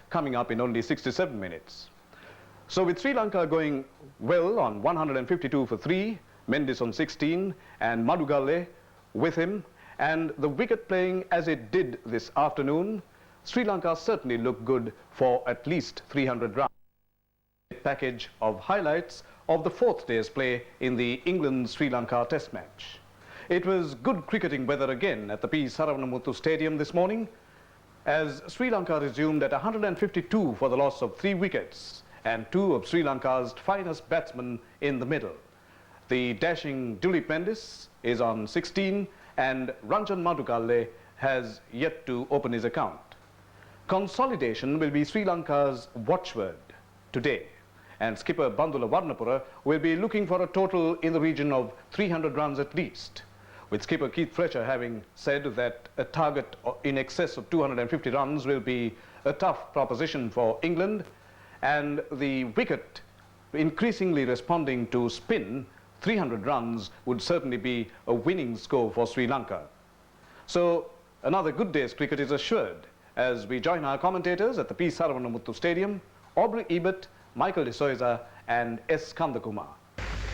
coming up in only 67 minutes. So with Sri Lanka going well on 152 for 3, Mendis on 16 and Madugalle with him, and the wicket playing as it did this afternoon, Sri Lanka certainly looked good for at least 300 runs. A package of highlights of the fourth day's play in the England-Sri Lanka Test match. It was good cricketing weather again at the P. Saravanamuthu Stadium this morning, as Sri Lanka resumed at 152 for the loss of 3 wickets and 2 of Sri Lanka's finest batsmen in the middle. The dashing Dilip Mendis is on 16 and Ranjan Madugalle has yet to open his account. Consolidation will be Sri Lanka's watchword today, and skipper Bandula Warnapura will be looking for a total in the region of 300 runs at least, with skipper Keith Fletcher having said that a target in excess of 250 runs will be a tough proposition for England, and the wicket increasingly responding to spin. 300 runs would certainly be a winning score for Sri Lanka. So another good day's cricket is assured as we join our commentators at the P. Saravanamuthu Stadium, Aubrey Ebert, Michael De Souza and S. Kandakumar.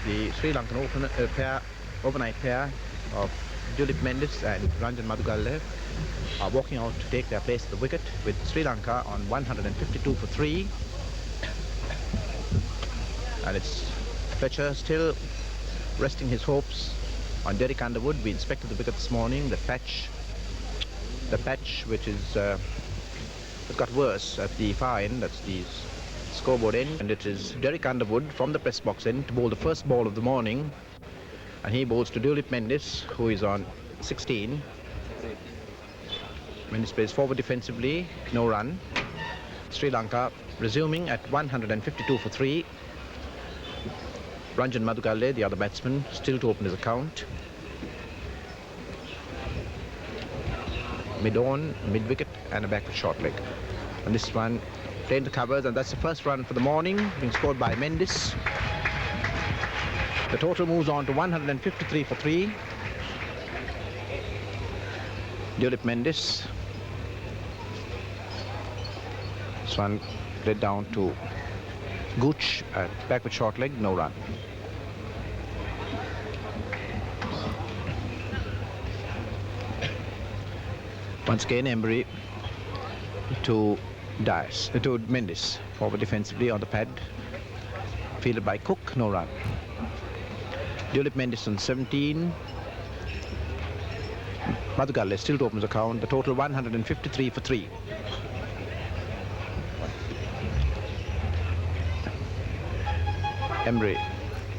The Sri Lankan overnight pair of Dilip Mendis and Ranjan Madugalle are walking out to take their place at the wicket, with Sri Lanka on 152 for 3. And it's Fletcher still resting his hopes on Derek Underwood. We inspected the wicket this morning. The patch which is has got worse at the far end, that's the scoreboard end, and it is Derek Underwood from the press box end to bowl the first ball of the morning, and he bowls to Dilip Mendis, who is on 16. Mendis plays forward defensively, no run. Sri Lanka resuming at 152 for 3. Ranjan Madugalle, the other batsman, still to open his account. Mid-on, mid-wicket and a backward short leg. And this one playing the covers, and that's the first run for the morning, being scored by Mendis. The total moves on to 153 for 3. Dilip Mendis. This one led down to Gooch at backward short leg, no run. Once again, Embury to Mendis, forward defensively on the pad, fielded by Cook, no run. Dilip Mendis on 17. Madugalle still to open his account. The total 153 for 3. Embury,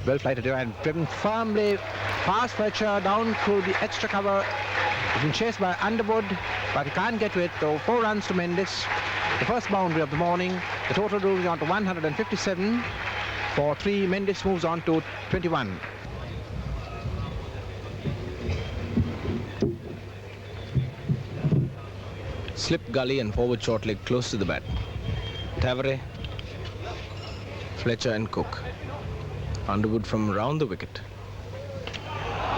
well flighted and driven firmly past Fletcher down through the extra cover. He's been chased by Underwood, but he can't get to it, though. 4 runs to Mendis, the first boundary of the morning. The total moving on to 157 for 3. Mendis moves on to 21. Slip gully and forward short leg close to the bat. Tavare, Fletcher and Cook. Underwood from round the wicket.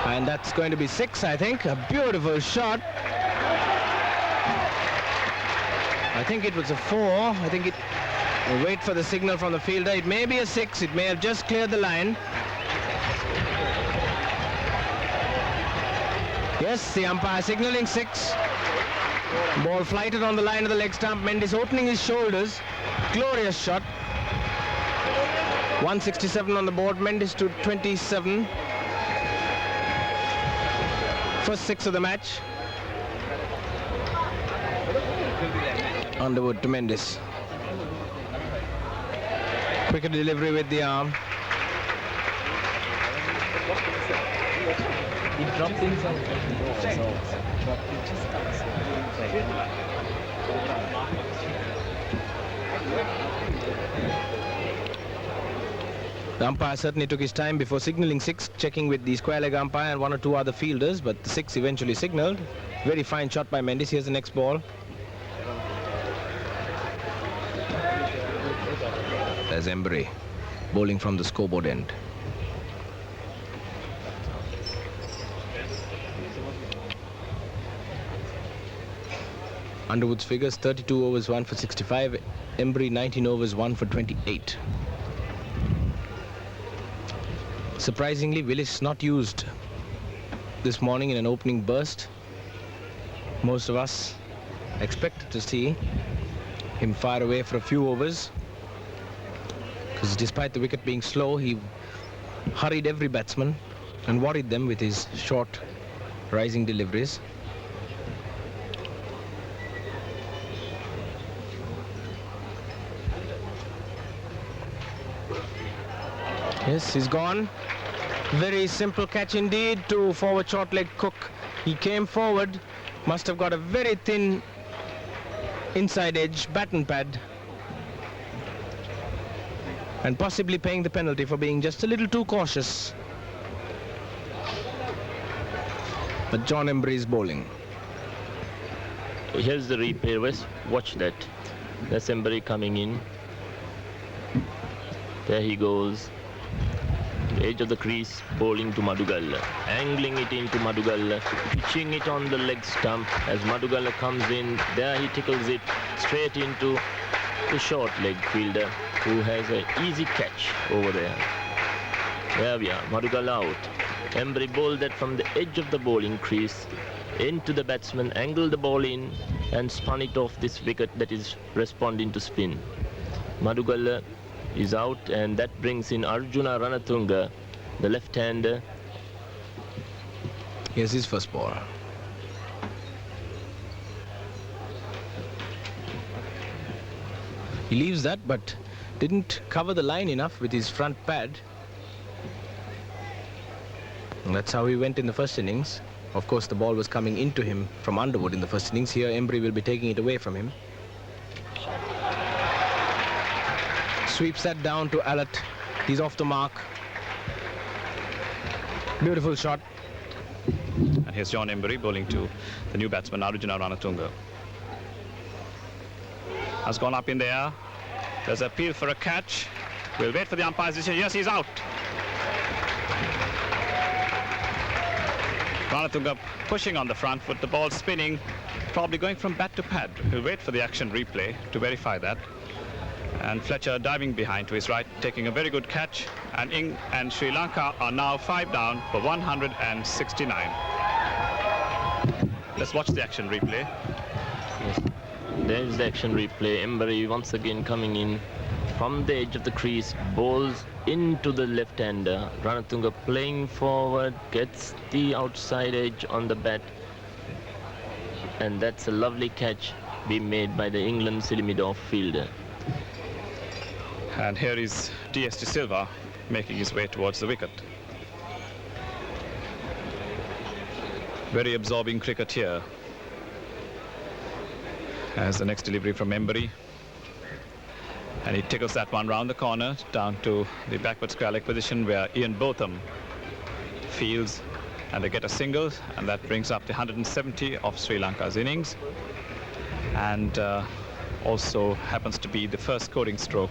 And that's going to be 6, I think. A beautiful shot. I think it was a 4. I think we'll wait for the signal from the fielder. It may be a 6. It may have just cleared the line. Yes, the umpire signaling 6. Ball flighted on the line of the leg stump. Mendis opening his shoulders. Glorious shot. 167 on the board. Mendis to 27. First 6 of the match. Underwood to Mendis. Quicker delivery with the arm. He dropped inside. The umpire certainly took his time before signaling 6, checking with the square leg umpire and 1 or 2 other fielders, but the 6 eventually signaled. Very fine shot by Mendis. Here's the next ball. There's Embury bowling from the scoreboard end. Underwood's figures: 32 overs, 1 for 65. Embury, 19 overs, 1 for 28. Surprisingly, Willis not used this morning in an opening burst. Most of us expected to see him fire away for a few overs, because despite the wicket being slow, he hurried every batsman and worried them with his short rising deliveries. Yes, he's gone. Very simple catch indeed to forward short leg Cook. He came forward, must have got a very thin inside edge baton pad, and possibly paying the penalty for being just a little too cautious. But John Embury is bowling. Here's the replay. Watch that. That's Embury coming in. There he goes. The edge of the crease, bowling to Madugalla, angling it into Madugalla, pitching it on the leg stump. As Madugalla comes in, there he tickles it straight into the short leg fielder, who has an easy catch over there. There we are, Madugalla out. Embury bowled that from the edge of the bowling crease into the batsman, angled the ball in and spun it off this wicket that is responding to spin. Madugalla is out, and that brings in Arjuna Ranatunga, the left-hander. Here's his first ball. He leaves that, but didn't cover the line enough with his front pad. And that's how he went in the first innings. Of course, the ball was coming into him from Underwood in the first innings. Here, Embury will be taking it away from him. Sweeps that down to Allott. He's off the mark. Beautiful shot. And here's John Embury bowling to the new batsman Arjuna Ranatunga. Has gone up in the air. There's an appeal for a catch. We'll wait for the umpire's decision. Yes, he's out. Ranatunga pushing on the front foot, the ball spinning, probably going from bat to pad. We'll wait for the action replay to verify that. And Fletcher diving behind to his right, taking a very good catch. And Sri Lanka are now 5 down for 169. Let's watch the action replay. Yes. There's the action replay. Embury once again coming in from the edge of the crease, bowls into the left-hander. Ranatunga playing forward, gets the outside edge on the bat. And that's a lovely catch being made by the England Silimidov fielder. And here is D.S. De Silva making his way towards the wicket. Very absorbing cricket here. As the next delivery from Embury. And he tickles that one round the corner down to the backward square leg position where Ian Botham fields, and they get a single, and that brings up the 170 of Sri Lanka's innings. And also happens to be the first scoring stroke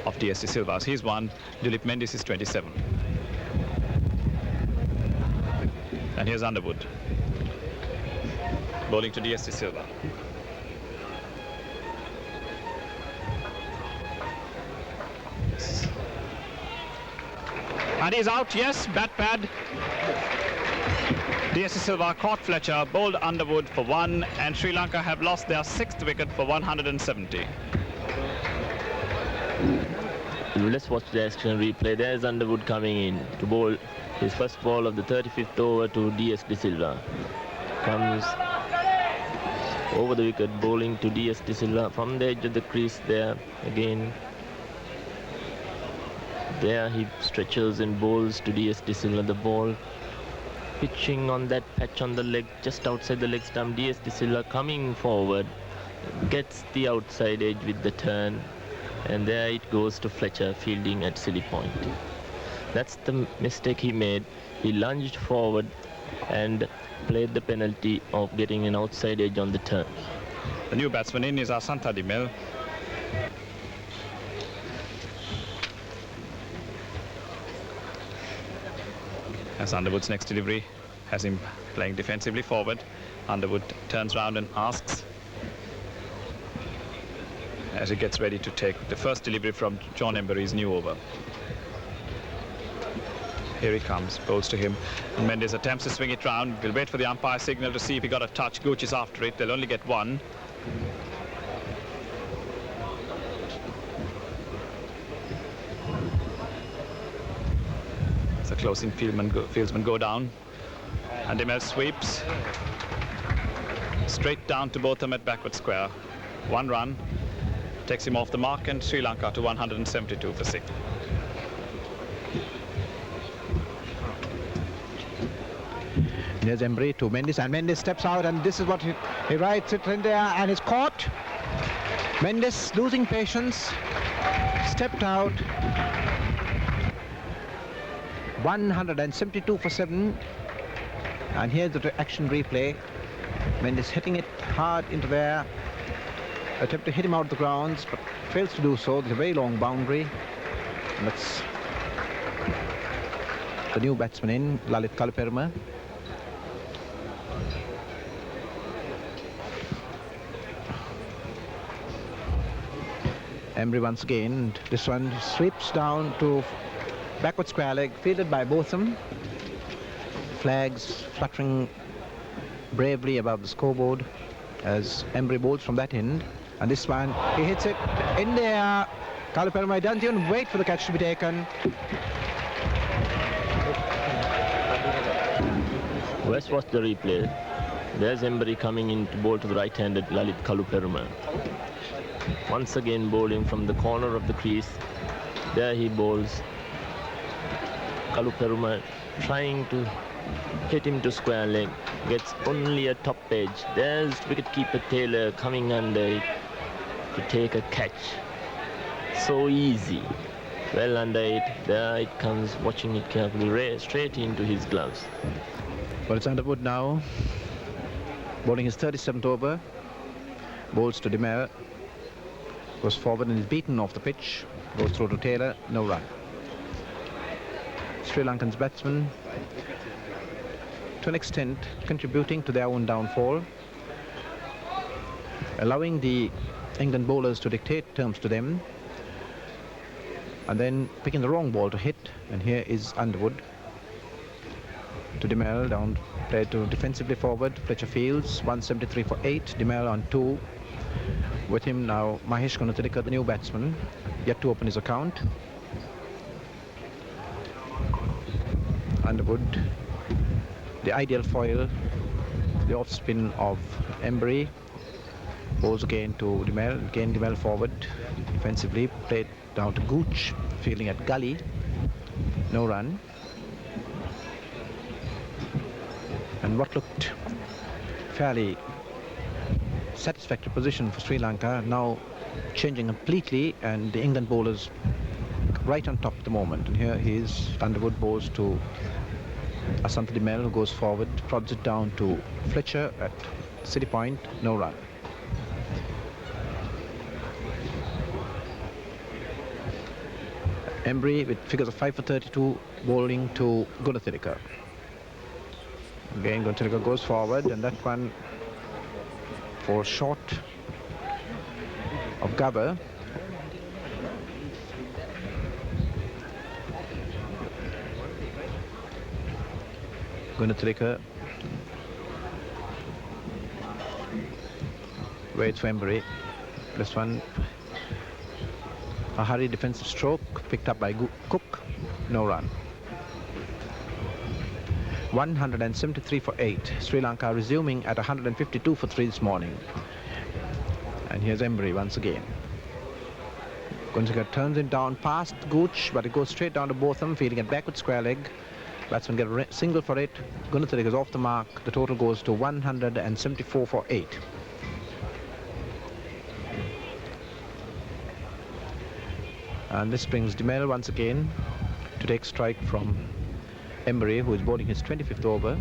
of D.S. De Silva's. He's won. Dilip Mendis is 27. And here's Underwood bowling to D.S. De Silva. And he's out, yes, bat pad. D.S. De Silva caught Fletcher, bowled Underwood for 1, and Sri Lanka have lost their 6th wicket for 170. Let's watch the action replay. There's Underwood coming in to bowl his first ball of the 35th over to D.S. De Silva. Comes over the wicket, bowling to D.S. De Silva from the edge of the crease there again. There he stretches and bowls to D.S. De Silva. The ball pitching on that patch on the leg, just outside the leg stump. D.S. De Silva coming forward, gets the outside edge with the turn, and there it goes to Fletcher fielding at silly point. That's the mistake he made. He lunged forward and played the penalty of getting an outside edge on the turn. The new batsman in is Asantha Dimel. As Underwood's next delivery has him playing defensively forward. Underwood turns round and asks as he gets ready to take the first delivery from John Embury's new over. Here he comes, bowls to him. And Mendes attempts to swing it round. We'll wait for the umpire signal to see if he got a touch. Gooch is after it. They'll only get one. It's a closing fieldsman go down. And Demel sweeps straight down to Botham at backward square. 1 run takes him off the mark, and Sri Lanka to 172 for 6. Here's Embury to Mendes, and Mendes steps out, and this is what he writes it in there, and is caught. Mendes, losing patience, stepped out. 172 for 7. And here's the action replay. Mendes hitting it hard into there. Attempt to hit him out of the grounds, but fails to do so. There's a very long boundary. And that's the new batsman in, Lalit Kaluperma. Embury once again. This one sweeps down to backward square leg, fielded by Botham. Flags fluttering bravely above the scoreboard as Embury bowls from that end. And this one, he hits it in there. Kaluperma doesn't even wait for the catch to be taken. Let's watch the replay. There's Embury coming in to bowl to the right-handed Lalit Kaluperma. Once again bowling from the corner of the crease. There he bowls. Kaluperma trying to hit him to square leg. Gets only a top edge. There's wicketkeeper Taylor coming under it to take a catch. So easy. Well under it. There it comes, watching it carefully, straight into his gloves. Well, it's Underwood now, bowling his 37th over. Bowls to Demel. Goes forward and is beaten off the pitch. Goes through to Taylor, no run. Sri Lankan's batsmen, to an extent, contributing to their own downfall, allowing the England bowlers to dictate terms to them, and then picking the wrong ball to hit. And here is Underwood to Demel, down played to defensively forward. Fletcher Fields, 173 for 8. Demel on 2. With him now Mahesh Gunathilaka, the new batsman, yet to open his account. Underwood, the ideal foil, the off spin of Embury. Bowls again to Demel. Again Demel forward defensively, played down to Gooch, fielding at gully, no run. And what looked fairly satisfactory position for Sri Lanka now changing completely, and the England bowlers right on top at the moment. And here he is. Underwood bowls to Asantha Demel, who goes forward, prods it down to Fletcher at City Point, no run. Embury with figures of 5 for 32, bowling to Gunathilaka. Again Gunathilaka goes forward, and that one for short of Gabber. Gunathilaka waits for Embury. This one, a hurried defensive stroke picked up by Cook, no run. 173 for 8. Sri Lanka resuming at 152 for 3 this morning. And here's Embury once again. Gunathilaka turns it down past Gooch, but it goes straight down to Botham, fielding at backward square leg. Batsman get a single for it. Gunathilaka is off the mark. The total goes to 174 for 8. And this brings Demel once again to take strike from Embury, who is bowling his 25th over.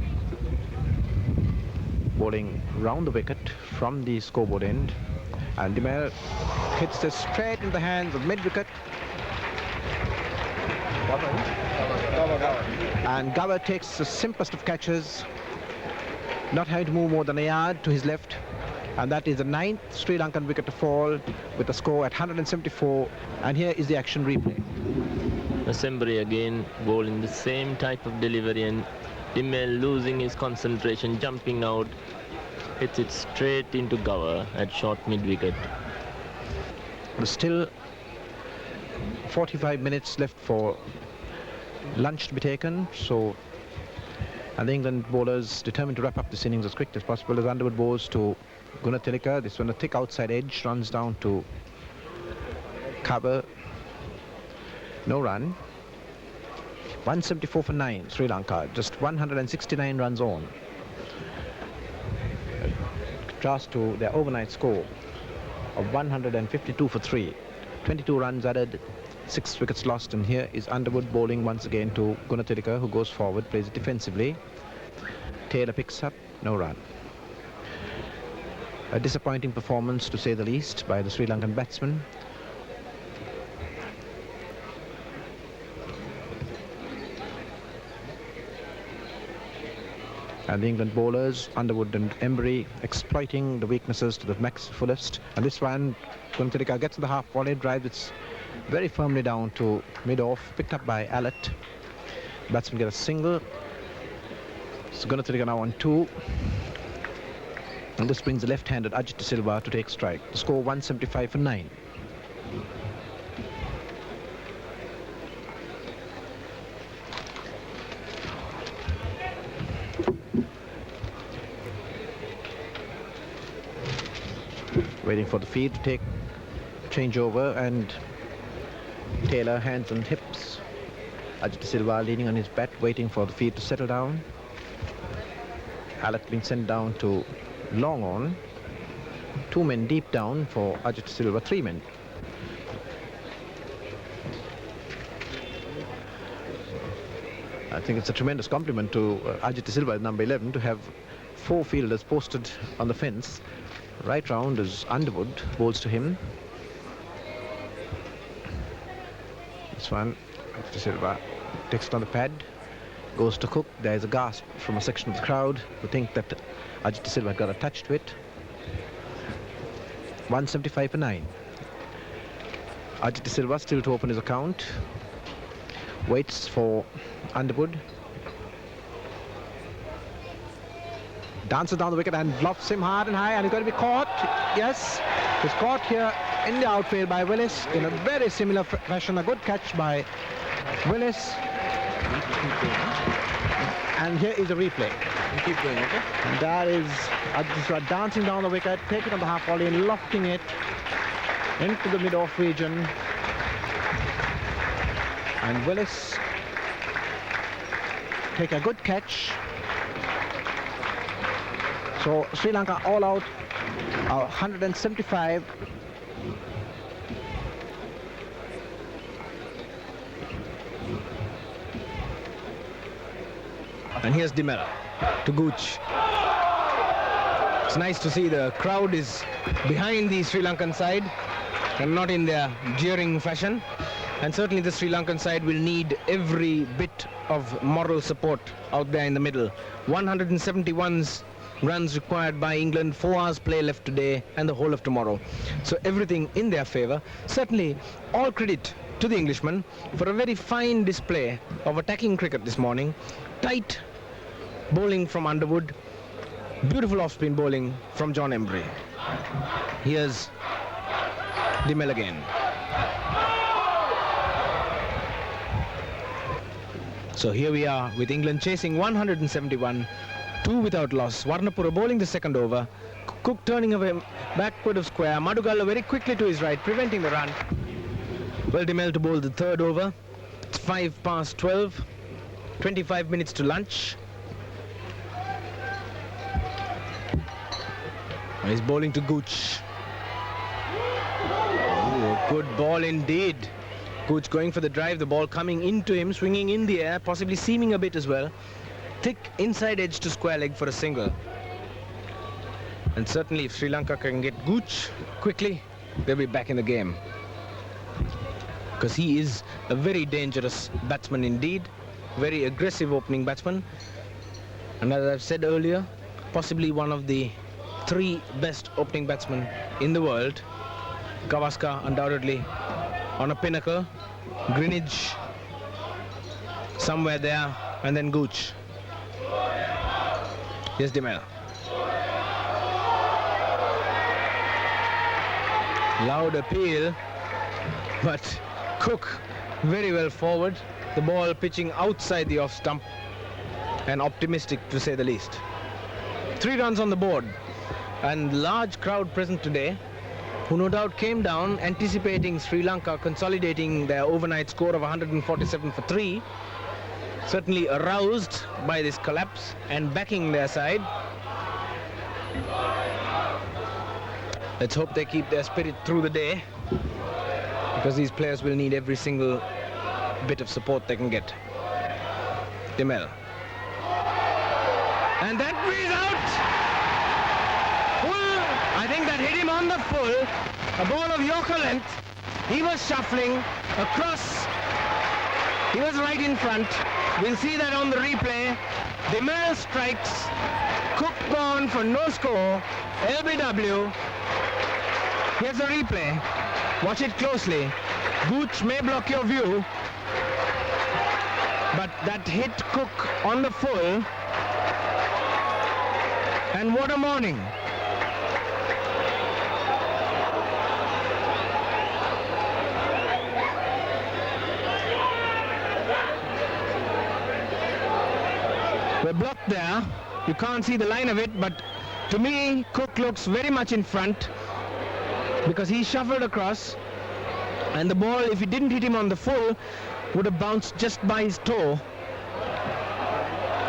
Bowling round the wicket from the scoreboard end. And Demel hits this straight in the hands of mid-wicket. And Gower takes the simplest of catches, not having to move more than a yard to his left. And that is the 9th Sri Lankan wicket to fall with a score at 174. And here is the action replay. EMBUREY again bowling the same type of delivery, and Dimel losing his concentration, jumping out, hits it straight into cover at short mid-wicket. There's still 45 minutes left for lunch to be taken, so and the England bowlers determined to wrap up this innings as quick as possible as Underwood bowls to Gunatilaka. This one a thick outside edge, runs down to cover. No run. 174 for 9, Sri Lanka. Just 169 runs on. Contrast to their overnight score of 152 for 3. 22 runs added, 6 wickets lost, and here is Underwood bowling once again to Gunatilaka, who goes forward, plays it defensively. Taylor picks up, no run. A disappointing performance, to say the least, by the Sri Lankan batsman. And the England bowlers, Underwood and Embury, exploiting the weaknesses to the fullest. And this one, Gunatilaka gets to the half volley, drives it very firmly down to mid-off, picked up by Allett. Batsman get a single. So Gunatilaka now on 2. And this brings the left-handed Ajit De Silva to take strike. The score 175 for 9. Waiting for the feed to change over, and Taylor hands and hips. Ajit De Silva leaning on his bat, waiting for the feed to settle down. Allett being sent down to long on. 2 men deep down for Ajit De Silva, 3 men. I think it's a tremendous compliment to Ajit De Silva at number 11 to have 4 fielders posted on the fence. Right round as Underwood bowls to him. This one, De Silva takes it on the pad, goes to Cook. There is a gasp from a section of the crowd who think that Ajit De Silva had got a touch to it. 175 for 9. Ajit De Silva still to open his account. Waits for Underwood. Dances down the wicket and bluffs him hard and high, and he's going to be caught. Yes, he's caught here in the outfield by Willis in a very similar fashion. A good catch by Willis. And here is a replay. Keep going, okay? And that is dancing down the wicket, taking on the half volley and lofting it into the mid-off region. And Willis take a good catch. So Sri Lanka all out 175. And here's Dimel to Gooch. It's nice to see the crowd is behind the Sri Lankan side and not in their jeering fashion. And certainly the Sri Lankan side will need every bit of moral support out there in the middle. 171 runs required by England, 4 hours play left today and the whole of tomorrow. So everything in their favor. Certainly all credit to the Englishmen for a very fine display of attacking cricket this morning. Tight bowling from Underwood, beautiful off-spin bowling from John Embury. Here's Dimel again. So here we are with England chasing 171, 2 without loss. Warnapura bowling the second over. Cook turning away backward of square. Madugala very quickly to his right, preventing the run. Well, Dimel to bowl the third over. It's 12:05. 25 minutes to lunch. He's bowling to Gooch. Ooh, good ball indeed. Gooch going for the drive, the ball coming into him, swinging in the air, possibly seaming a bit as well. Thick inside edge to square leg for a single. And certainly if Sri Lanka can get Gooch quickly, they'll be back in the game. Because he is a very dangerous batsman indeed. Very aggressive opening batsman. And as I've said earlier, possibly one of the three best opening batsmen in the world. Gavaskar undoubtedly on a pinnacle, Greenidge somewhere there, and then Gooch. Here's Demel. Loud appeal, but Cook very well forward. The ball pitching outside the off stump, and optimistic to say the least. 3 runs on the board, and large crowd present today, who no doubt came down anticipating Sri Lanka consolidating their overnight score of 147 for 3. Certainly aroused by this collapse and backing their side. Let's hope they keep their spirit through the day, because these players will need every single bit of support they can get. Demel. And that breeze out! Full! I think that hit him on the full. A ball of Yorker length. He was shuffling across. He was right in front. We'll see that on the replay. Demel strikes. Cook gone for no score. LBW. Here's the replay. Watch it closely. Gooch may block your view, but that hit Cook on the full. And what a morning. We're blocked there. You can't see the line of it, but to me, Cook looks very much in front, because he shuffled across, and the ball, if it didn't hit him on the full, would have bounced just by his toe.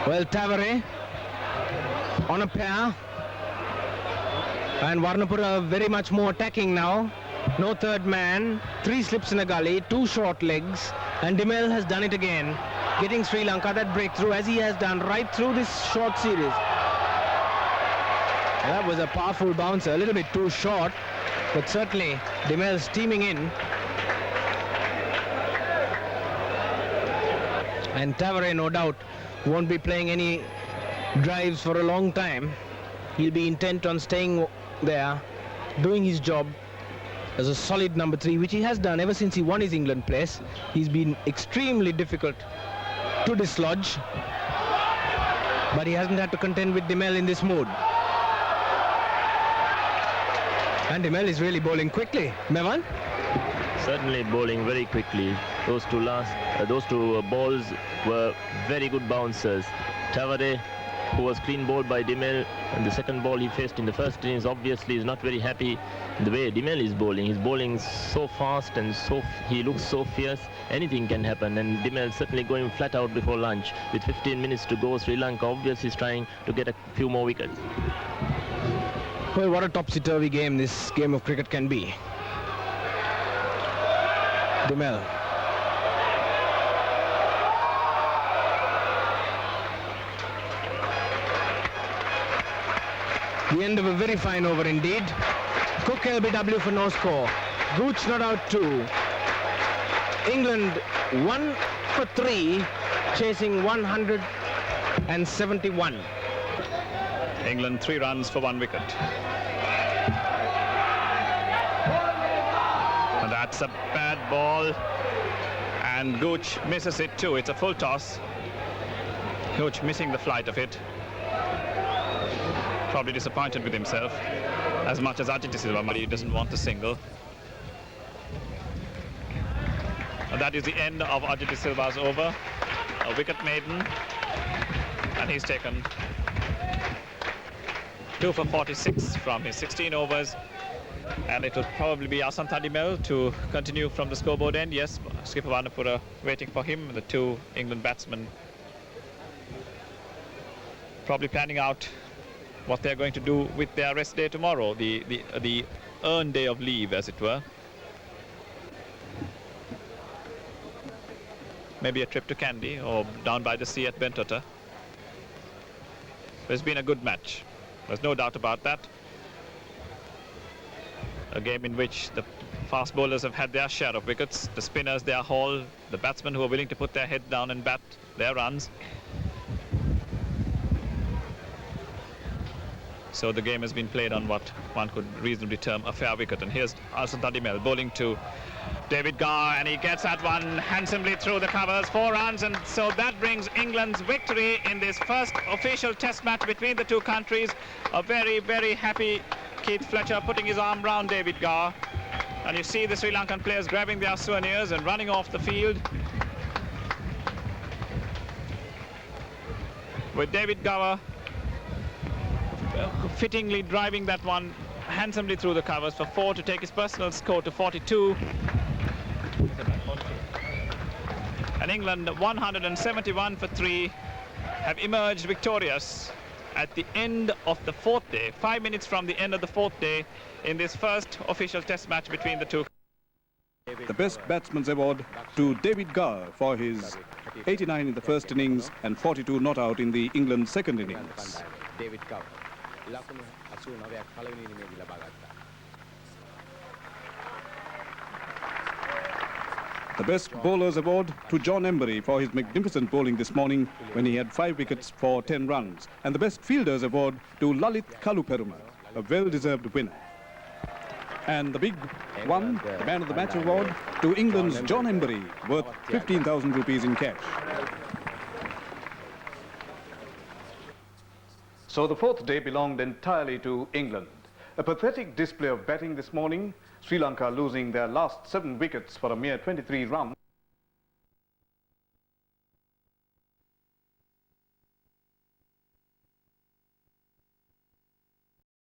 Well, Tavare on a pair, and Warnapura very much more attacking now. No third man, 3 slips in a gully, 2 short legs, and Demel has done it again, getting Sri Lanka that breakthrough, as he has done right through this short series. That was a powerful bouncer, a little bit too short, but certainly Demel steaming in. And Tavare, no doubt, won't be playing any drives for a long time. He'll be intent on staying there, doing his job as a solid number 3, which he has done ever since he won his England place. He's been extremely difficult to dislodge, but he hasn't had to contend with Demel in this mood. And Demel is really bowling quickly. Mevan? Certainly bowling very quickly. Those two balls were very good bouncers. Tavare, who was clean bowled by Demel, and the second ball he faced in the first innings, obviously is not very happy the way Demel is bowling. He's bowling so fast and he looks so fierce. Anything can happen, and Demel certainly going flat out before lunch. With 15 minutes to go, Sri Lanka obviously is trying to get a few more wickets. Well, what a topsy-turvy game this game of cricket can be. Demel. The end of a very fine over indeed. Cook LBW for no score. Gooch not out 2. England 1 for 3, chasing 171. England 3 runs for 1 wicket. And that's a bad ball, and Gooch misses it too. It's a full toss. Gooch missing the flight of it. Probably disappointed with himself, as much as Ajit Silva doesn't want the single. And that is the end of Ajit Silva's over. A wicket maiden, and he's taken 2 for 46 from his 16 overs, and it will probably be Asantha Demel to continue from the scoreboard end. Yes, skipper Warnapura waiting for him. The 2 England batsmen probably planning out what they're going to do with their rest day tomorrow, the earned day of leave, as it were. Maybe a trip to Kandy or down by the sea at Bentota. It's been a good match. There's no doubt about that. A game in which the fast bowlers have had their share of wickets, the spinners their haul, the batsmen who are willing to put their head down and bat their runs. So the game has been played on what one could reasonably term a fair wicket. And here's Asantadimel bowling to David Gower, and he gets that one handsomely through the covers, 4 runs, and so that brings England's victory in this first official test match between the two countries. A very, very happy Keith Fletcher putting his arm round David Gower, and you see the Sri Lankan players grabbing their souvenirs and running off the field, with David Gower fittingly driving that one handsomely through the covers for 4 to take his personal score to 42. And England, 171 for 3, have emerged victorious at the end of the 4th day, 5 minutes from the end of the 4th day, in this first official test match between the two. The Best Batsman's Award to David Gower for his 89 in the first innings and 42 not out in the England second innings. David Gower. 89ක් පළවෙනි ඉනිමේදී ලබා ගත්තා. The Best Bowler's Award to John Embury for his magnificent bowling this morning when he had 5 wickets for 10 runs. And the Best Fielder's Award to Lalit Kaluperuma, a well-deserved winner. And the big one, the Man of the Match Award to England's John Embury, worth 15,000 rupees in cash. So the 4th day belonged entirely to England. A pathetic display of batting this morning, Sri Lanka losing their last 7 wickets for a mere 23 runs.